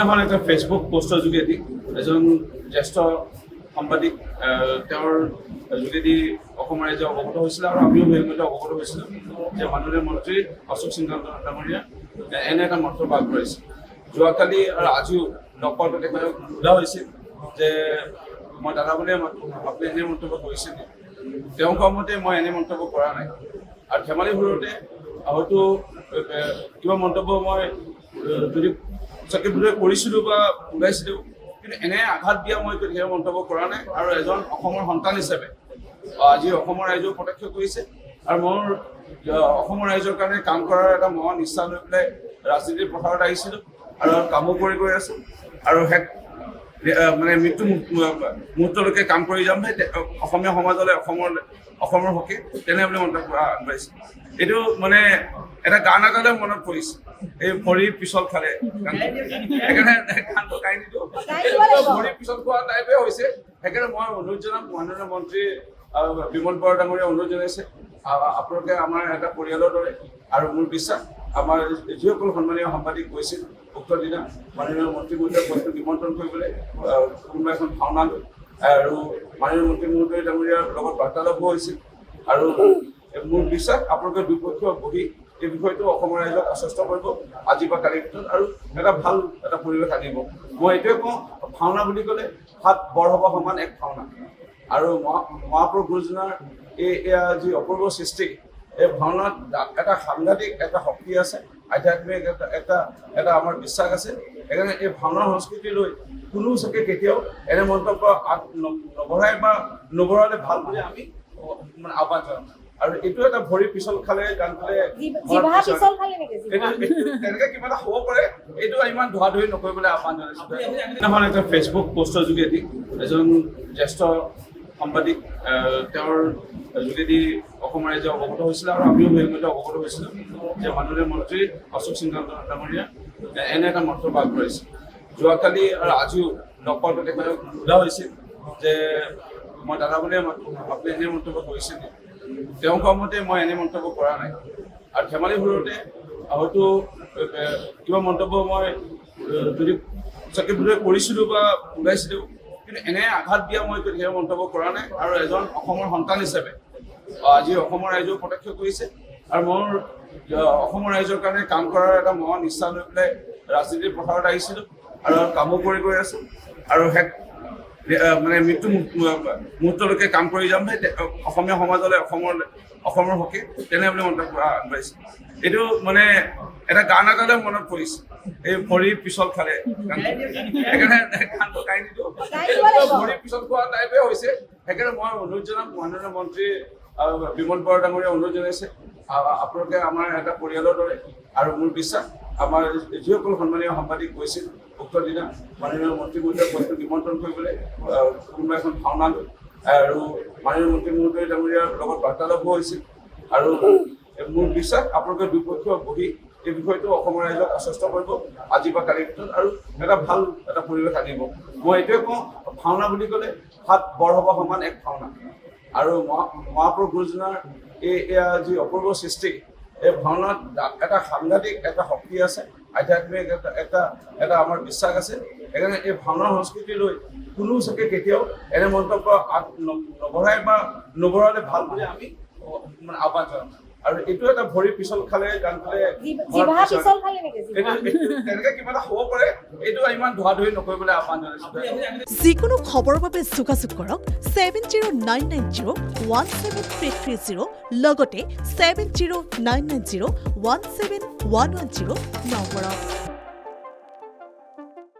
এখন এটা ফেচবুক পোষ্টৰ যোগেদি এজন জ্যেষ্ঠ সাংবাদিক তেওঁৰ যোগেদি অসম ৰাইজে অৱগত হৈছিলে আৰু আমিও সেইমতে অৱগত হৈছিলোঁ যে মাননীয় মন্ত্ৰী অশোক সিংহ ডাঙৰীয়া এনে এটা মন্ত্ৰ বাদ কৰিছে। যোৱাকালি আৰু আজিও লগ পাওঁতে তেখেতক সোধা হৈছিল যে মই দাদা বুলিয়ে মাতোঁ, আপুনি এনে মন্তব্য কৰিছে নেকি? তেওঁ কোৱা মতে মই এনে মন্তব্য কৰা নাই আৰু ধেমালি সুৰতে হয়তো কিবা মন্তব্য মই যদি চাগে কৰিছিলোঁ বা ওলাইছিলোঁ, কিন্তু এনে আঘাত দিয়া মই কেতিয়াও মন্তব্য কৰা নাই আৰু এজন অসমৰ সন্তান হিচাপে আজি অসমৰ ৰাইজেও প্ৰত্যক্ষ কৰিছে আৰু মোৰ অসমৰ ৰাইজৰ কাৰণে কাম কৰাৰ এটা মহান ইচ্ছা লৈ পেলাই ৰাজনীতিৰ পথাৰত আহিছিলোঁ আৰু কামো কৰি গৈ আছোঁ আৰু মানে মৃত্যু মুহূৰ্তলৈকে কাম কৰি যাম অসমীয়া সমাজলৈ অসমৰ হকে তেনে বুলি মন্তব্য আগবাঢ়িছে। এইটো মানে এটা গান এটালে মনত পৰিছে, এই ভৰি পিছল খালে সেইকাৰণে গানটো গাই নিদিওঁ, ভৰি পিছল খোৱা টাইপে হৈছে। সেইকাৰণে মই অনুৰোধ জনাম মাননীয় মন্ত্ৰী বিমল বৰা ডাঙৰীয়া অনুৰোধ জনাইছে, আপোনালোকে আমাৰ এটা পৰিয়ালৰ দৰে আৰু মোৰ বিশ্বাস আমাৰ যিসকল সন্মানীয় সাংবাদিক গৈছিল উক্ত দিনা মাননীয় মন্ত্ৰী মহোদয়ক নিমন্ত্ৰণ কৰিবলৈ কোনোবা এখন ভাওনা লৈ আৰু মাননীয় মন্ত্ৰী মহোদয় ডাঙৰীয়াৰ লগত বাৰ্তালাপো হৈছিল আৰু মোৰ বিশ্বাস আপোনালোকে দুপক্ষ বহি এই বিষয়টো অসমৰ ৰাইজক আশ্বস্ত কৰিব আজি বা কালিৰ ভিতৰত আৰু এটা ভাল এটা পৰিৱেশ আনিব। মই এইটোৱে কওঁ, ভাওনা বুলি ক'লে হাত বৰ হ'ব সমান এক ভাওনা আৰু মহাপুৰুষ গুৰুজনাৰ এয়া যি অপূৰ্ব সৃষ্টি, এই ভাওনাত এটা সাংঘাতিক এটা শক্তি আছে, আধ্যাত্মিক এটা আমাৰ বিশ্বাস আছে। সেইকাৰণে এই ভাওনাৰ সংস্কৃতি লৈ কোনো চাগে কেতিয়াও এনে মন্তব্য নবঢ়াই বা নবঢ়ালে ভাল বুলি আমি মানে আহ্বান জনাম। আৰু এইটো এটা ভৰি পিছল খালে গান খালে তেনেকে কিবা এটা হ'ব পাৰে, এইটো ইমান ধোৱা-ধুই নকৰিবলৈ আহ্বান জনাইছোঁ। এখন এটা ফেচবুক পোষ্টৰ যোগেদি এজন জ্যেষ্ঠ সাংবাদিক তেওঁৰ যোগেদি অসম ৰাইজে অৱগত হৈছিলে আৰু আমিও সেইমতে অৱগত হৈছিলোঁ যে মাননীয় মন্ত্ৰী অশোক সিংহ ডাঙৰীয়া এনে এটা মন্ত্ৰ বাদ কৰিছে। যোৱাকালি আৰু আজিও লগ পাওঁতে তেখেতক সোধা হৈছিল যে মই দাদা বুলিয়ে মাতোঁ, আপুনি এনে মন্তব্য কৰিছে নেকি? তেওঁ কোৱা মতে মই এনে মন্তব্য কৰা নাই আৰু ধেমালি সুৰতে হয়তো কিবা মন্তব্য মই যদি চাগে কৰিছিলোঁ বা ওলাইছিলোঁ, কিন্তু এনে আঘাত দিয়া মই কেতিয়াও মন্তব্য কৰা নাই আৰু এজন অসমৰ সন্তান হিচাপে আজি অসমৰ ৰাইজেও প্ৰত্যক্ষ কৰিছে আৰু মোৰ অসমৰ ৰাইজৰ কাৰণে কাম কৰাৰ এটা মহান ইচ্ছা লৈ পেলাই ৰাজনীতিৰ পথাৰত আহিছিলোঁ আৰু কামো কৰি গৈ আছোঁ আৰু মানে মৃত্যু মুহূৰ্তলৈকে কাম কৰি যাম অসমীয়া সমাজলৈ অসমৰ হকে তেনে বুলি মন্তব্য আগবাঢ়িছে। এইটো মানে এটা গান এটালে মনত পৰিছে, এই ভৰি পিছল খালে সেইকাৰণে গানটো গাই নিদিওঁ, ভৰি পিছল খোৱা টাইপে হৈছে। সেইকাৰণে মই অনুৰোধ জনাম মাননীয় মন্ত্ৰী বিমল বৰা ডাঙৰীয়া অনুৰোধ জনাইছে, আপোনালোকে আমাৰ এটা পৰিয়ালৰ দৰে আৰু মোৰ বিশ্বাস আমাৰ যিসকল সন্মানীয় সাংবাদিক গৈছিল উক্ত দিনা মাননীয় মন্ত্ৰী মহোদয়ক নিমন্ত্ৰণ কৰিবলৈ কোনোবা এখন ভাওনা লৈ আৰু মাননীয় মন্ত্ৰী মহোদয় ডাঙৰীয়াৰ লগত বাৰ্তালাপো হৈছিল আৰু মোৰ বিশ্বাস আপোনালোকে দুপক্ষ বহি এই বিষয়টো অসমৰ ৰাইজক আশ্বস্ত কৰিব আজি বা কালিৰ ভিতৰত আৰু এটা ভাল এটা পৰিৱেশ আনিব। মই এইটোৱে কওঁ, ভাওনা বুলি ক'লে হাত বৰ হ'ব সমান এক ভাওনা আৰু মহাপুৰুষ গুৰুজনাৰ এয়া যি অপূৰ্ব সৃষ্টি, এই ভাওনাত এটা সাংঘাতিক এটা শক্তি আছে, আধ্যাত্মিক এটা আমাৰ বিশ্বাস আছে। সেইকাৰণে এই ভাওনাৰ সংস্কৃতি লৈ কোনো চাগে কেতিয়াও এনে মন্তব্য নবঢ়াই বা নবঢ়ালে ভাল বুলি আমি মানে আহ্বান জনাম। আৰু এইটো এটা ভৰি পিছল খালে গান খালে তেনেকে কিবা এটা হ'ব পাৰে, এইটো ইমান ধোৱা-ধুই নকৰিবলৈ আহ্বান জনাইছোঁ। যিকোনো খবৰৰ বাবে যোগাযোগ কৰক 7099017330 লগতে 7099017110 নম্বৰত।